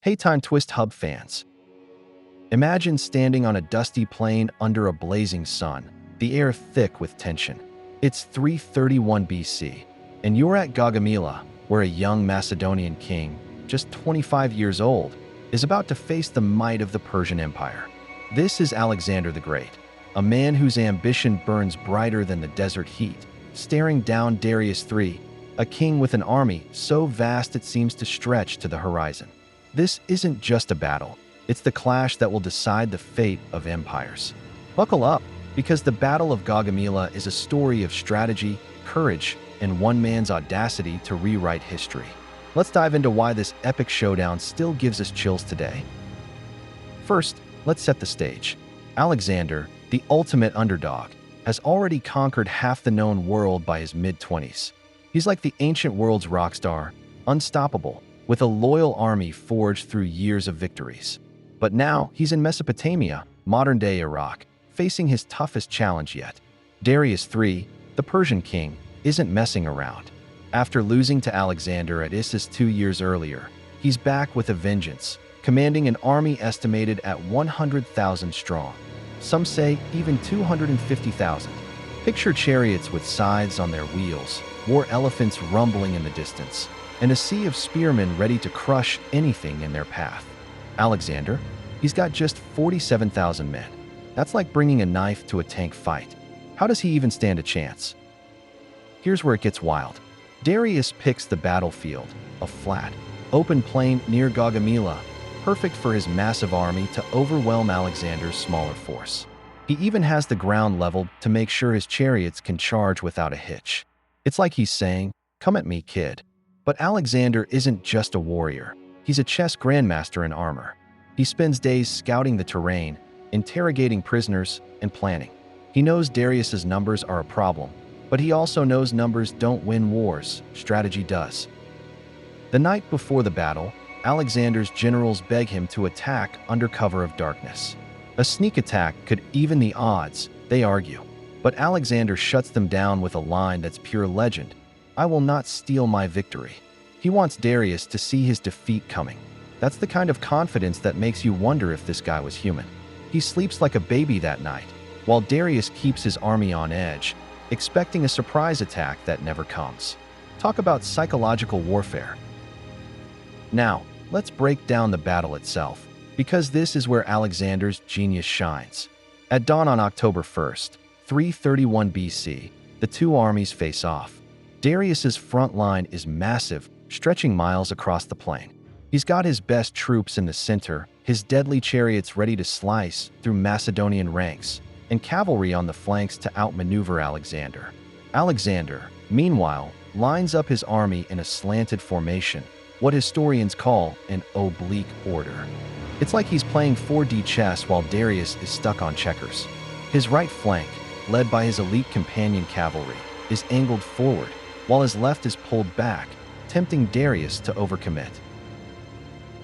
Hey Time Twist Hub fans. Imagine standing on a dusty plain under a blazing sun, the air thick with tension. It's 331 BC, and you're at Gaugamela, where a young Macedonian king, just 25 years old, is about to face the might of the Persian Empire. This is Alexander the Great, a man whose ambition burns brighter than the desert heat, staring down Darius III, a king with an army so vast it seems to stretch to the horizon. This isn't just a battle. It's the clash that will decide the fate of empires. Buckle up, because the Battle of Gaugamela is a story of strategy, courage, and one man's audacity to rewrite history. Let's dive into why this epic showdown still gives us chills today. First, let's set the stage. Alexander, the ultimate underdog, has already conquered half the known world by his mid-20s. He's like the ancient world's rock star, unstoppable, with a loyal army forged through years of victories. But now he's in Mesopotamia, modern-day Iraq, facing his toughest challenge yet. Darius III, the Persian king, isn't messing around. After losing to Alexander at Issus 2 years earlier, he's back with a vengeance, commanding an army estimated at 100,000 strong. Some say even 250,000. Picture chariots with scythes on their wheels, war elephants rumbling in the distance, and a sea of spearmen ready to crush anything in their path. Alexander, he's got just 47,000 men. That's like bringing a knife to a tank fight. How does he even stand a chance? Here's where it gets wild. Darius picks the battlefield, a flat, open plain near Gaugamela, perfect for his massive army to overwhelm Alexander's smaller force. He even has the ground leveled to make sure his chariots can charge without a hitch. It's like he's saying, "Come at me, kid." But Alexander isn't just a warrior. He's a chess grandmaster in armor. He spends days scouting the terrain, interrogating prisoners, and planning. He knows Darius's numbers are a problem, but he also knows numbers don't win wars, strategy does. The night before the battle, Alexander's generals beg him to attack under cover of darkness. A sneak attack could even the odds, they argue. But Alexander shuts them down with a line that's pure legend: "I will not steal my victory." He wants Darius to see his defeat coming. That's the kind of confidence that makes you wonder if this guy was human. He sleeps like a baby that night, while Darius keeps his army on edge, expecting a surprise attack that never comes. Talk about psychological warfare. Now, let's break down the battle itself, because this is where Alexander's genius shines. At dawn on October 1st, 331 BC, the two armies face off. Darius's front line is massive, stretching miles across the plain. He's got his best troops in the center, his deadly chariots ready to slice through Macedonian ranks, and cavalry on the flanks to outmaneuver Alexander. Alexander, meanwhile, lines up his army in a slanted formation, what historians call an oblique order. It's like he's playing 4D chess while Darius is stuck on checkers. His right flank, led by his elite companion cavalry, is angled forward, while his left is pulled back, tempting Darius to overcommit.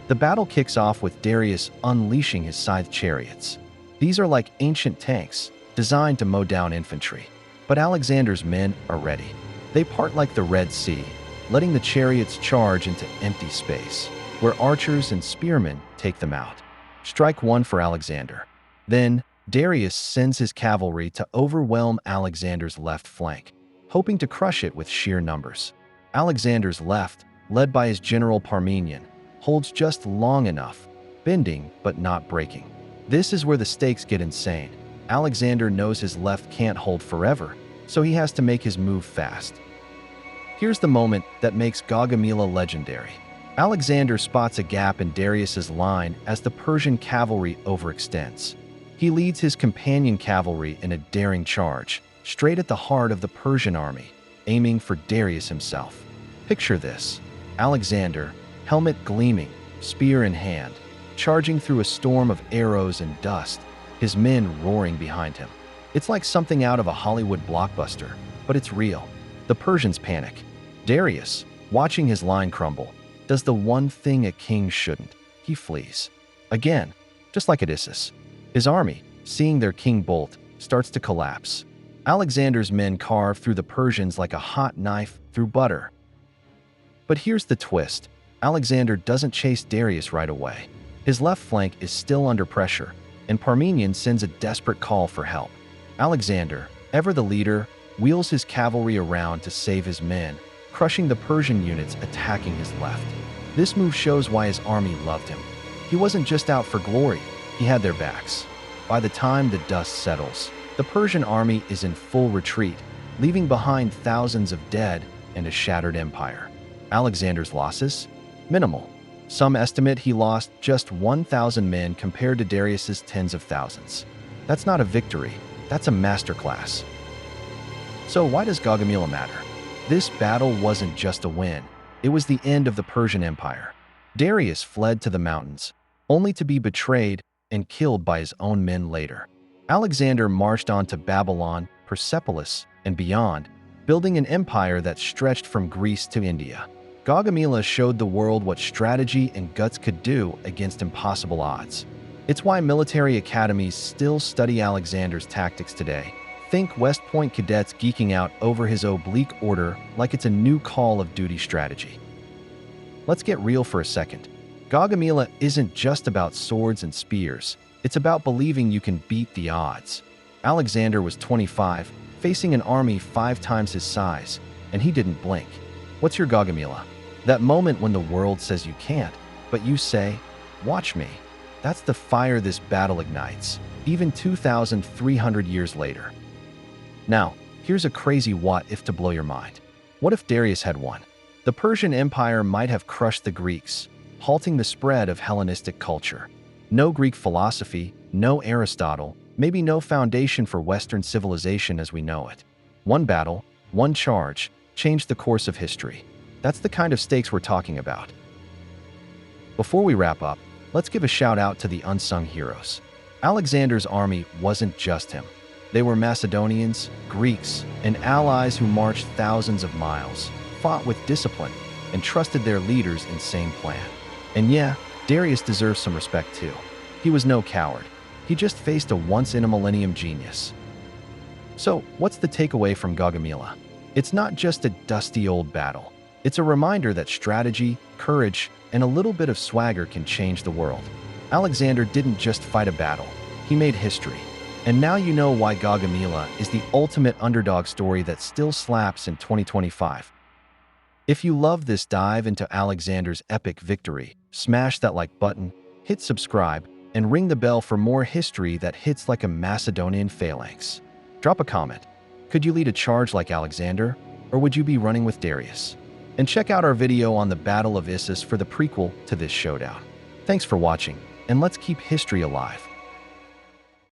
The battle kicks off with Darius unleashing his scythe chariots. These are like ancient tanks, designed to mow down infantry. But Alexander's men are ready. They part like the Red Sea, letting the chariots charge into empty space, where archers and spearmen take them out. Strike one for Alexander. Then, Darius sends his cavalry to overwhelm Alexander's left flank, hoping to crush it with sheer numbers. Alexander's left, led by his general Parmenion, holds just long enough, bending but not breaking. This is where the stakes get insane. Alexander knows his left can't hold forever, so he has to make his move fast. Here's the moment that makes Gaugamela legendary. Alexander spots a gap in Darius's line as the Persian cavalry overextends. He leads his companion cavalry in a daring charge, straight at the heart of the Persian army, aiming for Darius himself. Picture this: Alexander, helmet gleaming, spear in hand, charging through a storm of arrows and dust, his men roaring behind him. It's like something out of a Hollywood blockbuster, but it's real. The Persians panic. Darius, watching his line crumble, does the one thing a king shouldn't. He flees. Again, just like at Issus. His army, seeing their king bolt, starts to collapse. Alexander's men carve through the Persians like a hot knife through butter. But here's the twist. Alexander doesn't chase Darius right away. His left flank is still under pressure, and Parmenion sends a desperate call for help. Alexander, ever the leader, wheels his cavalry around to save his men, crushing the Persian units attacking his left. This move shows why his army loved him. He wasn't just out for glory, he had their backs. By the time the dust settles, the Persian army is in full retreat, leaving behind thousands of dead and a shattered empire. Alexander's losses? Minimal. Some estimate he lost just 1,000 men compared to Darius's tens of thousands. That's not a victory, that's a masterclass. So why does Gaugamela matter? This battle wasn't just a win, it was the end of the Persian Empire. Darius fled to the mountains, only to be betrayed and killed by his own men later. Alexander marched on to Babylon, Persepolis, and beyond, building an empire that stretched from Greece to India. Gaugamela showed the world what strategy and guts could do against impossible odds. It's why military academies still study Alexander's tactics today. Think West Point cadets geeking out over his oblique order like it's a new Call of Duty strategy. Let's get real for a second. Gaugamela isn't just about swords and spears, it's about believing you can beat the odds. Alexander was 25, facing an army 5 times his size, and he didn't blink. What's your Gaugamela? That moment when the world says you can't, but you say, "Watch me." That's the fire this battle ignites, even 2,300 years later. Now, here's a crazy what-if to blow your mind. What if Darius had won? The Persian Empire might have crushed the Greeks, halting the spread of Hellenistic culture. No Greek philosophy, no Aristotle, maybe no foundation for Western civilization as we know it. One battle, one charge, changed the course of history. That's the kind of stakes we're talking about. Before we wrap up, let's give a shout out to the unsung heroes. Alexander's army wasn't just him. They were Macedonians, Greeks, and allies who marched thousands of miles, fought with discipline, and trusted their leader's insane plan. And yeah, Darius deserves some respect too. He was no coward. He just faced a once-in-a-millennium genius. So, what's the takeaway from Gaugamela? It's not just a dusty old battle. It's a reminder that strategy, courage, and a little bit of swagger can change the world. Alexander didn't just fight a battle, he made history. And now you know why Gaugamela is the ultimate underdog story that still slaps in 2025. If you love this dive into Alexander's epic victory, smash that like button, hit subscribe, and ring the bell for more history that hits like a Macedonian phalanx. Drop a comment. Could you lead a charge like Alexander, or would you be running with Darius? And check out our video on the Battle of Issus for the prequel to this showdown. Thanks for watching, and let's keep history alive.